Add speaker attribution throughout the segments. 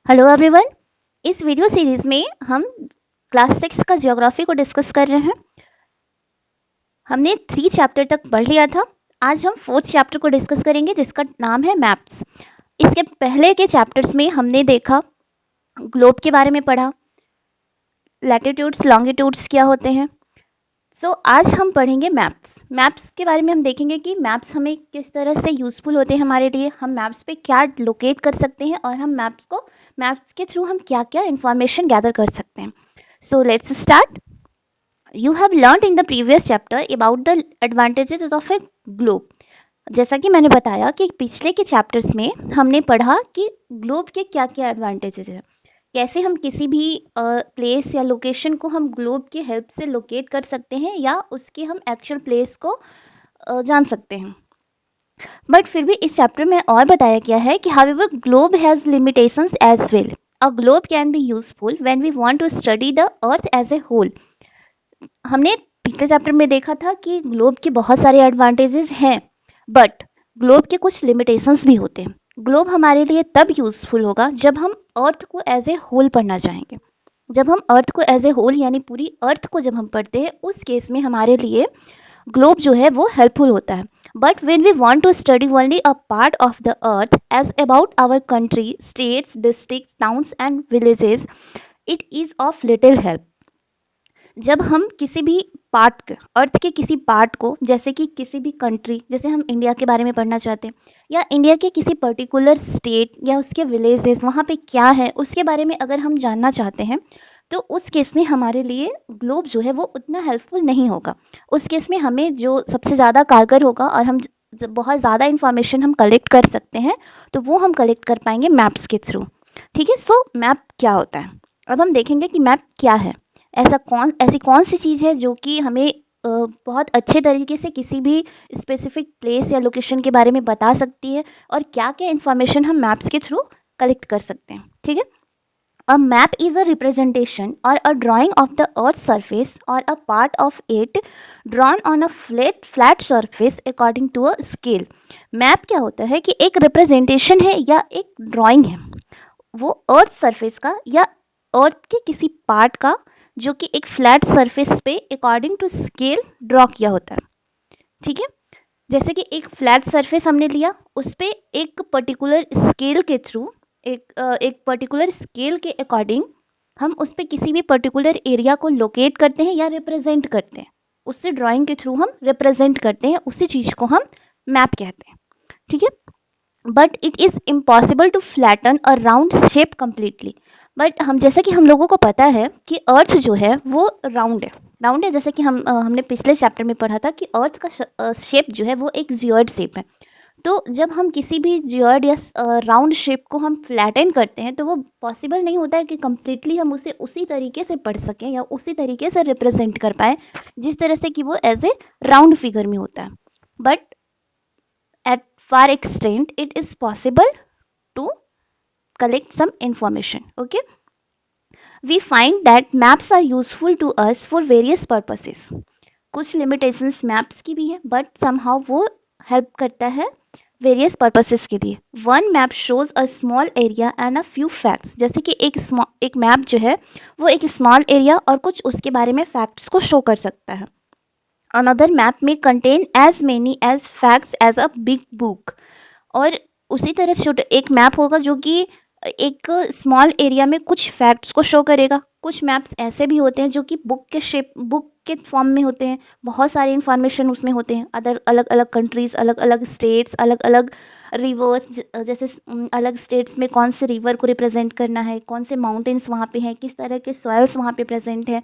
Speaker 1: Hello everyone. इस video series में हम क्लास 6 का ज्योग्राफी को डिस्कस कर रहे हैं। हमने 3 चैप्टर तक पढ़ लिया था। आज हम 4th चैप्टर को डिस्कस करेंगे जिसका नाम है मैप्स। इसके पहले के चैप्टर्स में हमने देखा ग्लोब के बारे में पढ़ा, लैटिट्यूड्स लॉन्गिट्यूड्स क्या होते हैं। आज हम पढ़ेंगे मैप्स। मैप्स के बारे में हम देखेंगे कि मैप्स हमें किस तरह से यूजफुल होते हैं हमारे लिए, हम मैप्स पे क्या लोकेट कर सकते हैं और हम मैप्स के थ्रू हम क्या क्या इंफॉर्मेशन गैदर कर सकते हैं। So let's start. You have learn in the previous chapter about the advantages of A globe. जैसा कि मैंने बताया कि पिछले के चैप्टर्स में हमने पढ़ा कि ग्लोब के क्या क्या एडवांटेजेस हैं, कैसे हम किसी भी प्लेस या लोकेशन को हम ग्लोब की हेल्प से लोकेट कर सकते हैं या उसके हम एक्चुअल प्लेस को जान सकते हैं। बट फिर भी इस चैप्टर में और बताया गया है कि however globe has limitations as well. A globe can be useful when we want to study the earth as a whole. हमने पिछले चैप्टर में देखा था कि ग्लोब के बहुत सारे एडवांटेजेस हैं, बट ग्लोब के कुछ लिमिटेशंस भी होते हैं। ग्लोब हमारे लिए तब यूजफुल होगा जब हम अर्थ को एज ए होल पढ़ना चाहेंगे। जब हम अर्थ को एज ए होल यानी पूरी अर्थ को जब हम पढ़ते हैं, उस केस में हमारे लिए ग्लोब जो है वो हेल्पफुल होता है। But when we want to study only a part of the earth as about our country, states, district, towns and villages, it is of little help. जब हम किसी भी अर्थ के किसी पार्ट को, जैसे कि किसी भी कंट्री, जैसे हम इंडिया के बारे में पढ़ना चाहते हैं, या इंडिया के किसी पर्टिकुलर स्टेट या उसके विलेजेस वहाँ पे क्या है उसके बारे में अगर हम जानना चाहते हैं, तो उस केस में हमारे लिए ग्लोब जो है वो उतना हेल्पफुल नहीं होगा। उस केस में हमें जो सबसे ज़्यादा कारगर होगा और हम बहुत ज़्यादा इंफॉर्मेशन हम कलेक्ट कर सकते हैं, तो वो हम कलेक्ट कर पाएंगे मैप्स के थ्रू। ठीक है, सो मैप क्या होता है, अब हम देखेंगे कि मैप क्या है। ऐसी कौन सी चीज़ है जो कि हमें बहुत अच्छे तरीके से किसी भी स्पेसिफिक प्लेस या लोकेशन के बारे में बता सकती है, और क्या क्या इंफॉर्मेशन हम मैप्स के थ्रू कलेक्ट कर सकते हैं। ठीक है, a map is a representation or a drawing of the earth's surface or a part of it drawn on a flat surface according to a scale। Map क्या होता है कि एक रिप्रेजेंटेशन है या एक ड्राइंग है, वो अर्थ सरफेस का या अर्थ के किसी पार्ट का, जो कि एक फ्लैट सरफेस पे अकॉर्डिंग टू स्केल ड्रॉ किया होता है। ठीक है, जैसे कि एक फ्लैट सरफेस हमने लिया, उस पे एक पर्टिकुलर स्केल के थ्रू, एक पर्टिकुलर स्केल के अकॉर्डिंग हम उस पे किसी भी पर्टिकुलर एरिया को लोकेट करते हैं या रिप्रेजेंट करते हैं। उससे ड्राइंग के थ्रू हम रिप्रेजेंट करते हैं, उसी चीज को हम मैप कहते हैं। ठीक है, but it is impossible to flatten a round shape completely. But जैसा कि हम लोगों को पता है कि अर्थ जो है वो राउंड है, जैसे कि हमने पिछले चैप्टर में पढ़ा था कि अर्थ का शेप जो है वो एक जियोइड शेप है। तो जब हम किसी भी जियोइड या राउंड शेप को हम फ्लैटन करते हैं, तो वो पॉसिबल नहीं होता है कि कम्प्लीटली हम उसे उसी तरीके से पढ़ सकें या उसी तरीके से रिप्रेजेंट कर पाए जिस तरह से कि वो एज ए राउंड फिगर में होता है। But at far extent it is possible to collect some information. Okay, we find that maps are useful to us for various purposes। कुछ limitations maps की भी है, but somehow वो help करता है various purposes के लिए। One map shows a small area and a few facts। जैसे कि एक map जो है वो एक small area और कुछ उसके बारे में facts को show कर सकता है। Another map may contain as many as facts as a big book। और उसी तरह छोटे एक मैप होगा जो कि एक स्मॉल एरिया में कुछ फैक्ट्स को शो करेगा। कुछ मैप्स ऐसे भी होते हैं जो कि बुक के फॉर्म में होते हैं, बहुत सारी इंफॉर्मेशन उसमें होते हैं, अलग अलग कंट्रीज, अलग अलग स्टेट्स, अलग अलग रिवर्स, जैसे अलग स्टेट्स में कौन से रिवर को रिप्रेजेंट करना है, कौन से माउंटेन्स वहाँ पे हैं, किस तरह के सॉइल्स वहाँ पे प्रेजेंट है,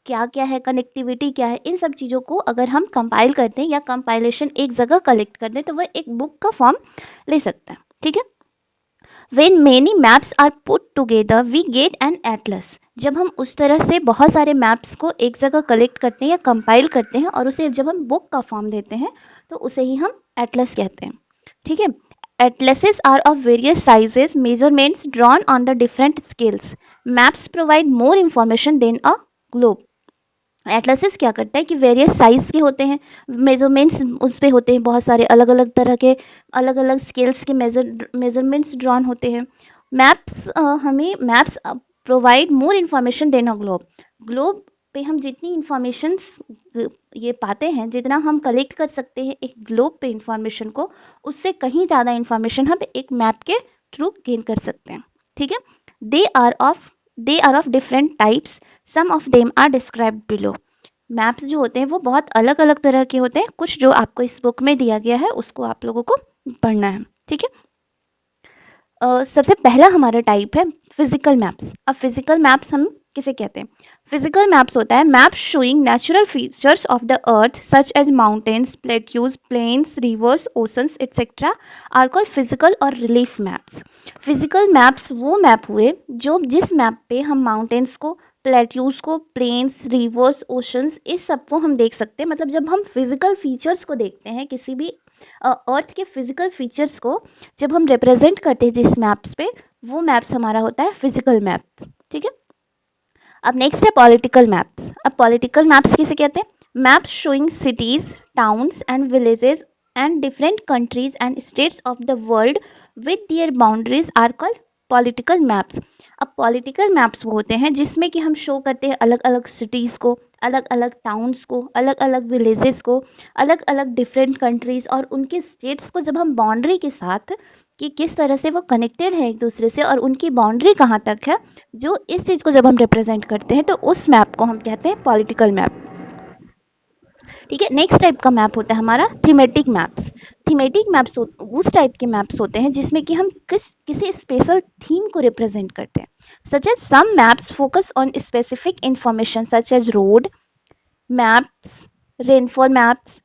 Speaker 1: क्या क्या है, कनेक्टिविटी क्या है। इन सब चीज़ों को अगर हम कंपाइल करते हैं या कंपाइलेशन एक जगह कलेक्ट कर दें, तो वह एक बुक का फॉर्म ले सकता है। ठीक है, When many maps are put together, we get an atlas। जब हम उस तरह से बहुत सारे मैप्स को एक जगह कलेक्ट करते हैं या कंपाइल करते हैं और उसे जब हम बुक का फॉर्म देते हैं, तो उसे ही हम एटलस कहते हैं। ठीक है, atlases are of various sizes, measurements drawn on the different scales। Maps provide more information than a globe। Atlases क्या करता है कि वेरियस साइज के होते हैं, मेजरमेंट्स उस पे होते हैं, बहुत सारे अलग अलग तरह के अलग अलग स्केल्स के मेजरमेंट्स ड्रॉन होते हैं, मैप्स हमें maps provide more information than a globe. Globe पे हम जितनी इंफॉर्मेशन ये पाते हैं, जितना हम कलेक्ट कर सकते हैं एक ग्लोब पे इंफॉर्मेशन को, उससे कहीं ज़्यादा इंफॉर्मेशन हम एक मैप के थ्रू गेन कर सकते हैं। ठीक है, they are of different types, some of them are described below. Maps जो होते हैं वो बहुत अलग अलग तरह के होते हैं, कुछ जो आपको इस बुक में दिया गया है उसको आप लोगों को पढ़ना है। ठीक है, सबसे पहला हमारा टाइप है फिजिकल मैप्स। अब फिजिकल मैप्स हम किसे कहते हैं? फिजिकल मैप्स होता है maps showing natural features of the earth such as mountains, plateaus, plains, rivers, oceans etcetera are called physical और रिलीफ मैप्स। फिजिकल मैप्स वो मैप हुए जो जिस मैप पे हम माउंटेन्स को, प्लेट्यूज को, प्लेन्स, रिवर्स, ओशंस, इस सब को हम देख सकते हैं। मतलब जब हम फिजिकल फीचर्स को देखते हैं, किसी भी अर्थ के फिजिकल फीचर्स को जब हम रिप्रेजेंट करते हैं जिस मैप्स पे, वो मैप्स हमारा होता है फिजिकल मैप्स। ठीक है, अब नेक्स्ट है पॉलिटिकल मैप्स। अब पॉलिटिकल मैप्स किसे कहते हैं? Maps showing cities, towns and villages and different countries and states of the world with their boundaries are called political maps. अब पॉलिटिकल मैप्स वो होते हैं जिसमें कि हम शो करते हैं अलग अलग सिटीज़ को, अलग अलग टाउन्स को, अलग अलग विलेजेस को, अलग अलग डिफरेंट कंट्रीज और उनके स्टेट्स को, जब हम बाउंड्री के साथ कि किस तरह से वो कनेक्टेड है एक दूसरे से और उनकी बाउंड्री कहाँ तक है, जो इस चीज़ को जब हम रिप्रेजेंट करते हैं तो उस मैप को हम कहते हैं पॉलिटिकल मैप। ठीक है, नेक्स्ट टाइप का मैप होता है हमारा थीमेटिक मैप्स। थीमेटिक मैप्स उस टाइप के मैप्स होते हैं जिसमें कि हम किसी स्पेशल थीम को रिप्रेजेंट करते हैं। Such as some maps focus on specific information such as road maps, rainfall maps,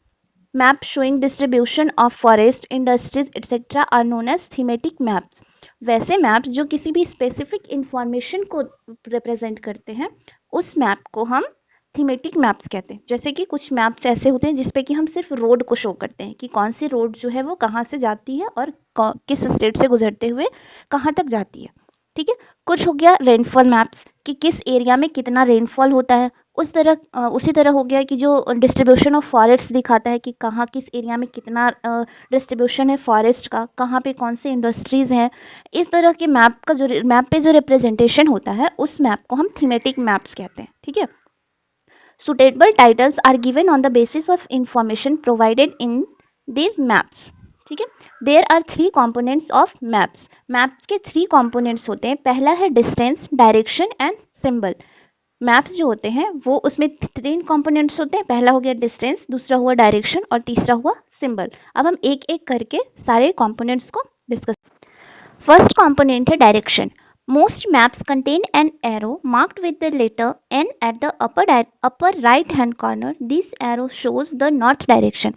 Speaker 1: map showing distribution of forest, industries etcetera are known as thematic maps. वैसे मैप्स जो किसी भी स्पेसिफिक इंफॉर्मेशन को represent करते हैं, उस मैप को हम थीमेटिक मैप्स कहते हैं। जैसे कि कुछ मैप्स ऐसे होते हैं जिसपे कि हम सिर्फ रोड को शो करते हैं कि कौन सी रोड जो है वो कहाँ से जाती है और किस स्टेट से गुजरते हुए कहाँ तक जाती है। ठीक है, कुछ हो गया रेनफॉल मैप्स कि किस एरिया में कितना रेनफॉल होता है। उसी तरह हो गया कि जो डिस्ट्रीब्यूशन ऑफ फॉरेस्ट दिखाता है कि कहाँ किस एरिया में कितना डिस्ट्रीब्यूशन है फॉरेस्ट का, कहाँ पे कौन से इंडस्ट्रीज हैं। इस तरह के मैप पे जो रिप्रेजेंटेशन होता है उस मैप को हम थीमेटिक मैप्स कहते हैं। ठीक है, suitable titles are given on the basis of information provided in these maps. ठीक है, there are three components of maps. Maps के थ्री कॉम्पोनेंट्स होते हैं। पहला है distance, direction and symbol. Maps जो होते हैं वो उसमें तीन कॉम्पोनेंट्स होते हैं। पहला हो गया डिस्टेंस, दूसरा हुआ डायरेक्शन और तीसरा हुआ सिंबल। अब हम एक एक करके सारे कॉम्पोनेंट्स को डिस्कस। फर्स्ट कॉम्पोनेंट है direction. Most maps contain an arrow marked with the letter N at the upper right hand corner. This arrow shows the north direction.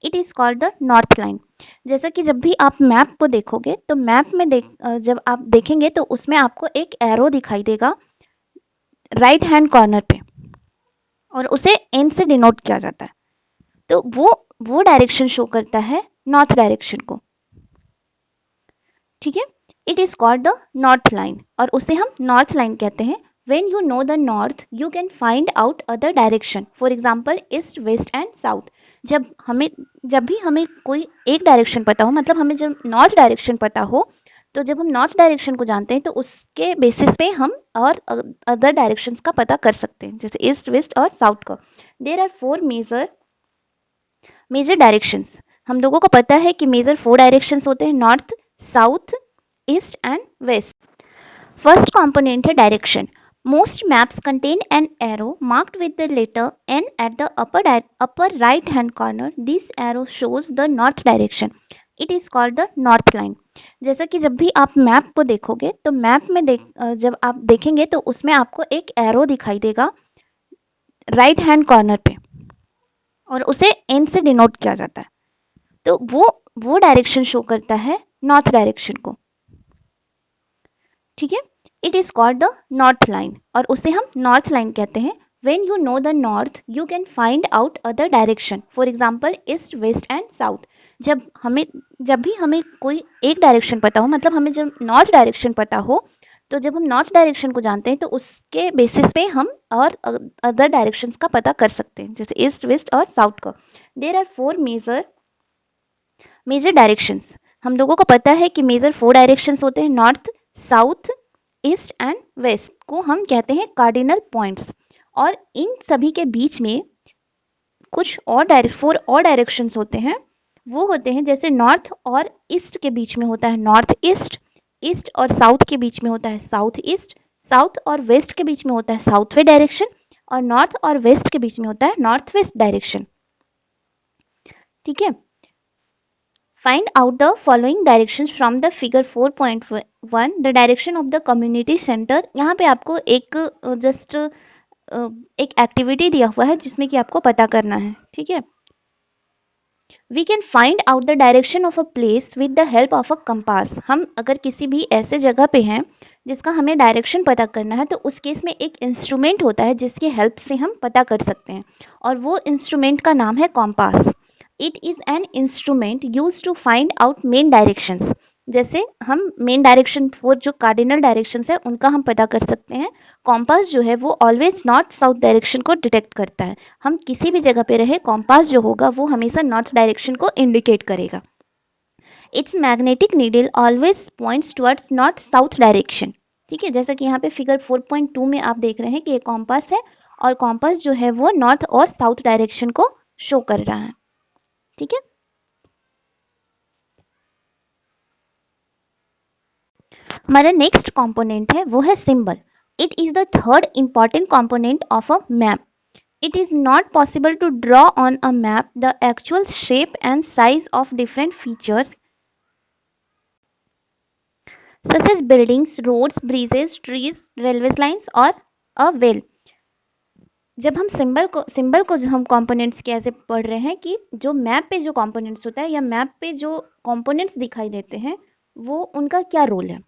Speaker 1: It is called the north line. जैसा कि जब भी आप map को देखोगे तो map में जब आप देखेंगे तो उसमें आपको एक एरो दिखाई देगा राइट हैंड कॉर्नर पे और उसे N से डिनोट किया जाता है। तो वो डायरेक्शन शो करता है नॉर्थ डायरेक्शन को। ठीक है, it is called the north line और उसे हम नॉर्थ लाइन कहते हैं। When you know the north, you can find out other direction. For example, east, west and south. जब भी हमें कोई एक डायरेक्शन पता हो, मतलब हमें जब नॉर्थ डायरेक्शन पता हो, तो जब हम नॉर्थ डायरेक्शन को जानते हैं तो उसके बेसिस पे हम और अदर डायरेक्शंस का पता कर सकते हैं, जैसे ईस्ट, वेस्ट और साउथ का। There are four major directions. हम लोगों को पता है कि मेजर फोर डायरेक्शंस होते हैं, north, south, east and west. First component है direction. Most maps contain an arrow marked with the letter N at the upper right hand corner. This arrow shows the north direction. It is called the north line. जैसा कि जब भी आप map को देखोगे तो map में जब आप देखेंगे तो उसमें आपको एक एरो दिखाई देगा राइट हैंड कॉर्नर पे और उसे N से डिनोट किया जाता है। तो वो डायरेक्शन शो करता है नॉर्थ डायरेक्शन को। ठीक है, it is called the north line और उसे हम नॉर्थ लाइन कहते हैं। When you know the north, you can find out other direction. For example, east, west and south. जब भी हमें कोई एक डायरेक्शन पता हो, मतलब हमें जब नॉर्थ डायरेक्शन पता हो, तो जब हम नॉर्थ डायरेक्शन को जानते हैं तो उसके बेसिस पे हम और अदर डायरेक्शंस का पता कर सकते हैं, जैसे ईस्ट, वेस्ट और साउथ का। There are four major directions. हम लोगों को पता है कि मेजर फोर डायरेक्शंस होते हैं, north, south, east and west को हम कहते हैं कार्डिनल पॉइंट्स। और इन सभी के बीच में कुछ और 4 और डायरेक्शंस होते हैं। वो होते हैं जैसे नॉर्थ और ईस्ट के बीच में होता है नॉर्थ ईस्ट, ईस्ट और साउथ के बीच में होता है साउथ ईस्ट, साउथ और वेस्ट के बीच में होता है साउथ वेस्ट डायरेक्शन, और नॉर्थ और वेस्ट के बीच में होता है नॉर्थ वेस्ट डायरेक्शन। ठीक है। Find out the following directions from the figure 4.1 the direction of the community centre. यहाँ पे आपको एक जस्ट एक एक्टिविटी दिया हुआ है जिसमें कि आपको पता करना है। ठीक है। We can find out the direction of a place with the help of a compass। हम अगर किसी भी ऐसे जगह पे हैं जिसका हमें डायरेक्शन पता करना है तो उस केस में एक इंस्ट्रूमेंट होता है जिसकी हेल्प से हम पता कर सकते हैं, और वो इंस्ट्रूमेंट का नाम है compass. It is an instrument use to find out main directions. जैसे हम मेन डायरेक्शन 4 जो कार्डिनल डायरेक्शंस है उनका हम पता कर सकते हैं। कॉम्पास जो है वो ऑलवेज नॉर्थ साउथ डायरेक्शन को डिटेक्ट करता है। हम किसी भी जगह पे रहे, कॉम्पास जो होगा वो हमेशा नॉर्थ डायरेक्शन को इंडिकेट करेगा। It's magnetic needle always points towards north south direction. ठीक है, जैसा कि यहाँ पे फिगर 4.2 में आप देख रहे हैं कि एक कॉम्पास है और कॉम्पास जो है वो नॉर्थ और साउथ डायरेक्शन को शो कर रहा है। ठीक है। हमारा नेक्स्ट कंपोनेंट है वो है symbol. It is the third important component of a map. It is not possible to draw on a map the actual shape and size of different features such as buildings, roads, bridges, trees, railway lines or a well। जब हम symbol को हम components कैसे पढ़ रहे हैं कि जो मैप पे जो कंपोनेंट्स होता है या मैप पे जो कंपोनेंट्स दिखाई देते हैं वो उनका क्या रोल है।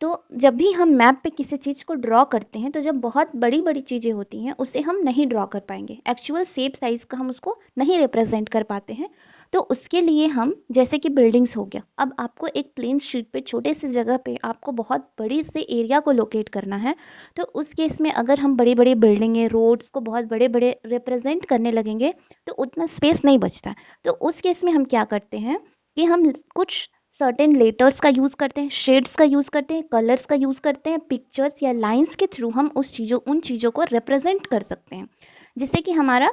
Speaker 1: तो जब भी हम मैप पे किसी चीज़ को ड्रॉ करते हैं तो जब बहुत बड़ी बड़ी चीज़ें होती हैं उसे हम नहीं ड्रॉ कर पाएंगे, एक्चुअल शेप साइज का हम उसको नहीं रिप्रेजेंट कर पाते हैं। तो उसके लिए हम जैसे कि बिल्डिंग्स हो गया, अब आपको एक प्लेन शीट पे छोटे से जगह पे आपको बहुत बड़ी से एरिया को लोकेट करना है, तो उस केस में अगर हम बड़ी बड़ी बिल्डिंगें रोड्स को बहुत बड़े बड़े रिप्रेजेंट करने लगेंगे तो उतना स्पेस नहीं बचता। तो उस केस में हम क्या करते हैं कि हम कुछ सर्टेन लेटर्स का यूज़ करते हैं, शेड्स का यूज़ करते हैं, कलर्स का यूज़ करते हैं, पिक्चर्स या लाइंस के थ्रू हम उन चीज़ों को रिप्रेजेंट कर सकते हैं, जिससे कि हमारा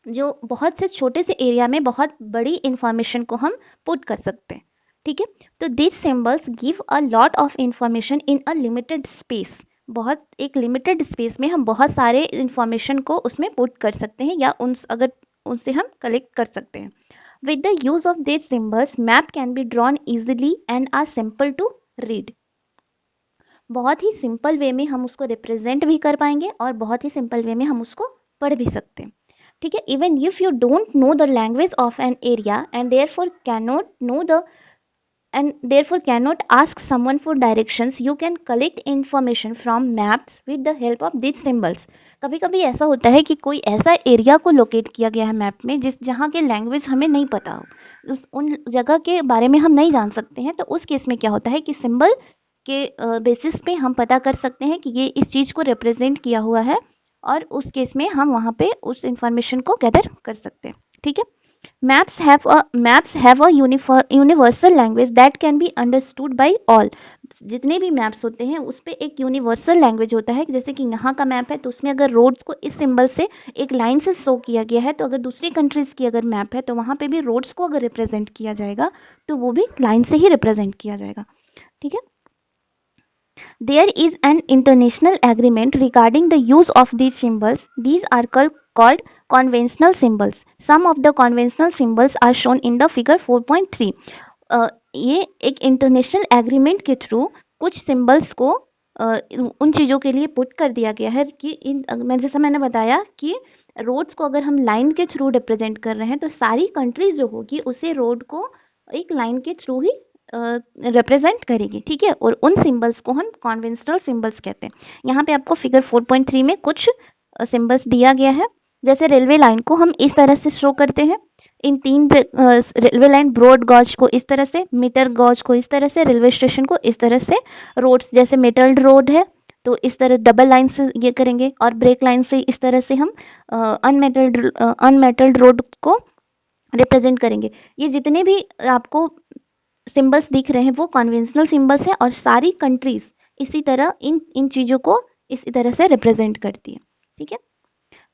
Speaker 1: जो बहुत से छोटे से एरिया में बहुत बड़ी इंफॉर्मेशन को हम पुट कर सकते हैं। ठीक है। तो this symbols give a lot of information in a limited space. बहुत एक लिमिटेड स्पेस में हम बहुत सारे इंफॉर्मेशन को उसमें पुट कर सकते हैं या उनसे हम कलेक्ट कर सकते हैं। With the use of these symbols, map can be drawn easily and are simple to read। बहुत ही सिंपल वे में हम उसको रिप्रेजेंट भी कर पाएंगे और बहुत ही सिंपल वे में हम उसको पढ़ भी सकते हैं। ठीक है। Even if you don't know the language of an area and therefore cannot ask someone for directions, you can collect information from maps with the help of these symbols। कभी कभी ऐसा होता है कि कोई ऐसा एरिया को लोकेट किया गया है मैप में जहाँ के लैंग्वेज हमें नहीं पता हो, उन जगह के बारे में हम नहीं जान सकते हैं, तो उस केस में क्या होता है कि सिंबल के बेसिस पे हम पता कर सकते हैं कि ये इस चीज़ को रिप्रेजेंट किया हुआ है, और उस केस में हम वहाँ पे उस इंफॉर्मेशन को गैदर कर सकते हैं। ठीक है। Maps have a universal language that can be understood by all। जितने भी मैप्स होते हैं उस पर एक यूनिवर्सल लैंग्वेज होता है। जैसे कि यहाँ का मैप है तो उसमें अगर रोड्स को इस सिंबल से एक लाइन से शो किया गया है, तो अगर दूसरी कंट्रीज की अगर मैप है तो वहाँ पे भी रोड्स को अगर रिप्रेजेंट किया जाएगा तो वो भी लाइन से ही रिप्रेजेंट किया जाएगा। ठीक है। There is an international agreement regarding the use of these symbols. These are called conventional symbols. Some of the conventional symbols are shown in the figure 4.3। ये एक इंटरनेशनल एग्रीमेंट के थ्रू कुछ symbols को उन चीज़ों के लिए पुट कर दिया गया है कि जैसा मैंने बताया कि रोड्स को अगर हम लाइन के थ्रू रिप्रेजेंट कर रहे हैं तो सारी कंट्रीज जो होगी उसे रोड को एक लाइन के थ्रू ही रिप्रेजेंट करेगी। ठीक है। और उन सिंबल्स को हम कॉन्वेंशनल सिंबल्स कहते हैं। यहाँ पे आपको फिगर 4.3 में कुछ सिंबल्स दिया गया है। जैसे रेलवे लाइन को हम इस तरह से शो करते हैं, इन 3 रेलवे लाइन, ब्रॉड गॉज को इस तरह से, मीटर गॉज को इस तरह से, रेलवे स्टेशन को इस तरह से, रोड्स जैसे मेटल्ड रोड है तो इस तरह डबल लाइन से ये करेंगे, और ब्रेक लाइन से इस तरह से हम अनमेटल्ड रोड को रिप्रेजेंट करेंगे। ये जितने भी आपको सिंबल्स दिख रहे हैं वो कन्वेंशनल सिंबल्स है और सारी कंट्रीज इसी तरह इन चीज़ों को इसी तरह से रिप्रेजेंट करती है। ठीक है।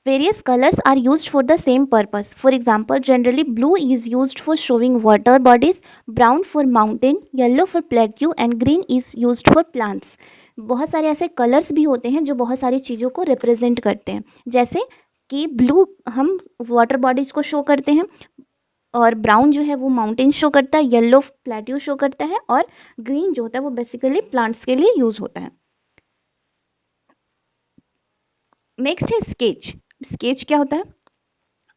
Speaker 1: Various colors are used for the same purpose. For example, generally blue is used for showing water bodies, brown for mountain, yellow for plateau and green is used for plants. बहुत सारे ऐसे colours भी होते हैं जो बहुत सारी चीज़ों को रिप्रेजेंट करते हैं। जैसे कि ब्लू हम वाटर बॉडीज को शो करते हैं और ब्राउन जो है वो माउंटेन शो करता है, येलो प्लेट्यू शो करता है और ग्रीन जो होता है वो बेसिकली प्लांट्स के लिए यूज होता है। नेक्स्ट है स्केच। स्केच क्या होता है?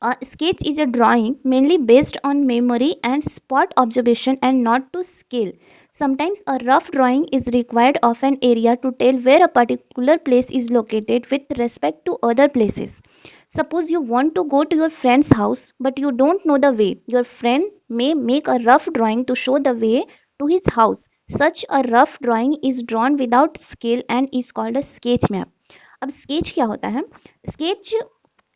Speaker 1: A sketch is a drawing mainly based on memory and spot observation and not to scale. Sometimes a rough drawing is required of an area to tell where a particular place is located with respect to other places. Suppose you want to go to your friend's house but you don't know the way. Your friend may make a rough drawing to show the way to his house. Such a rough drawing is drawn without scale and is called a sketch map. अब sketch क्या होता है? Sketch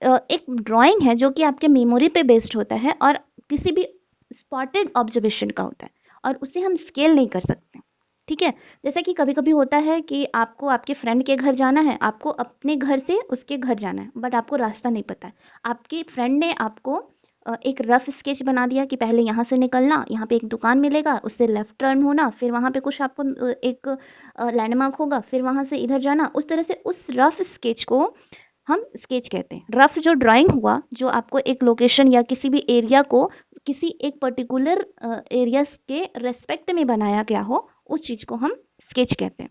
Speaker 1: एक drawing है जो कि आपके memory पे बेस्ड होता है और किसी भी स्पॉटेड ऑब्जर्वेशन का होता है और उसे हम स्केल नहीं कर सकते। ठीक है। जैसे कि कभी कभी होता है कि आपको आपके फ्रेंड के घर जाना है, आपको अपने घर से उसके घर जाना है बट आपको रास्ता नहीं पता है। आपके फ्रेंड ने आपको एक रफ स्केच बना दिया कि पहले यहाँ से निकलना, यहाँ पे एक दुकान मिलेगा, उससे लेफ्ट टर्न होना, फिर वहाँ पे कुछ आपको एक लैंडमार्क होगा, फिर वहाँ से इधर जाना। उस तरह से उस रफ स्केच को हम स्केच कहते हैं। रफ जो ड्राइंग हुआ जो आपको एक लोकेशन या किसी भी एरिया को किसी एक पर्टिकुलर एरिया के रेस्पेक्ट में बनाया गया हो, उस चीज को हम स्केच कहते हैं।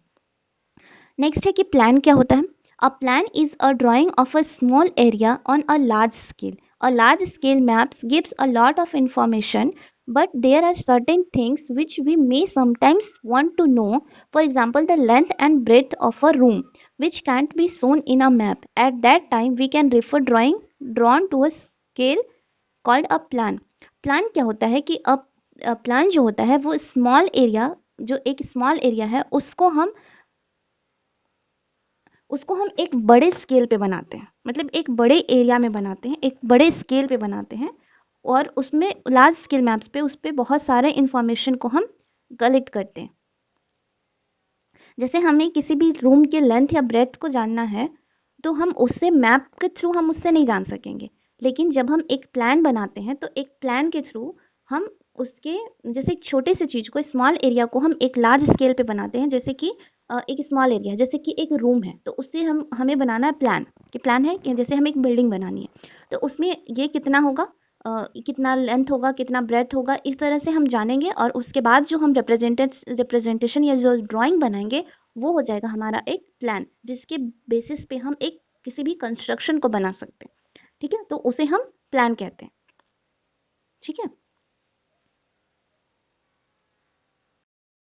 Speaker 1: नेक्स्ट है कि प्लान क्या होता है? A plan is a drying of a small area on a large scale. A large scale maps gives a lot of information, but there are certain things which we may sometimes want to know. For example, the length and breadth of a room, which can't be shown in a map. At that time, we can refer drawing drawn to a scale called a plan. Plan क्या होता है कि plan जो होता है वो small area, जो एक स्मॉल एरिया है उसको हम एक बड़े स्केल पे बनाते हैं, मतलब एक बड़े एरिया में बनाते हैं, एक बड़े स्केल पे बनाते हैं और उसमें लार्ज स्केल मैप्स पे उस पर बहुत सारे इंफॉर्मेशन को हम कलेक्ट करते हैं। जैसे हमें किसी भी रूम के लेंथ या ब्रेथ को जानना है तो हम उससे मैप के थ्रू हम उससे नहीं जान सकेंगे, लेकिन जब हम एक प्लान बनाते हैं तो एक प्लान के थ्रू हम उसके जैसे एक छोटे से चीज को, स्मॉल एरिया को हम एक लार्ज स्केल पे बनाते हैं। जैसे कि एक स्मॉल एरिया जैसे कि एक रूम है तो उससे हमें बनाना है प्लान कि प्लान है कि जैसे हमें एक बिल्डिंग बनानी है तो उसमें ये कितना होगा, कितना लेंथ होगा, कितना ब्रेथ होगा, इस तरह से हम जानेंगे और उसके बाद जो हम रिप्रेजेंटेशन या जो ड्राइंग बनाएंगे वो हो जाएगा हमारा एक प्लान, जिसके बेसिस पे हम एक किसी भी कंस्ट्रक्शन को बना सकते हैं। ठीक है, तो उसे हम प्लान कहते हैं। ठीक है।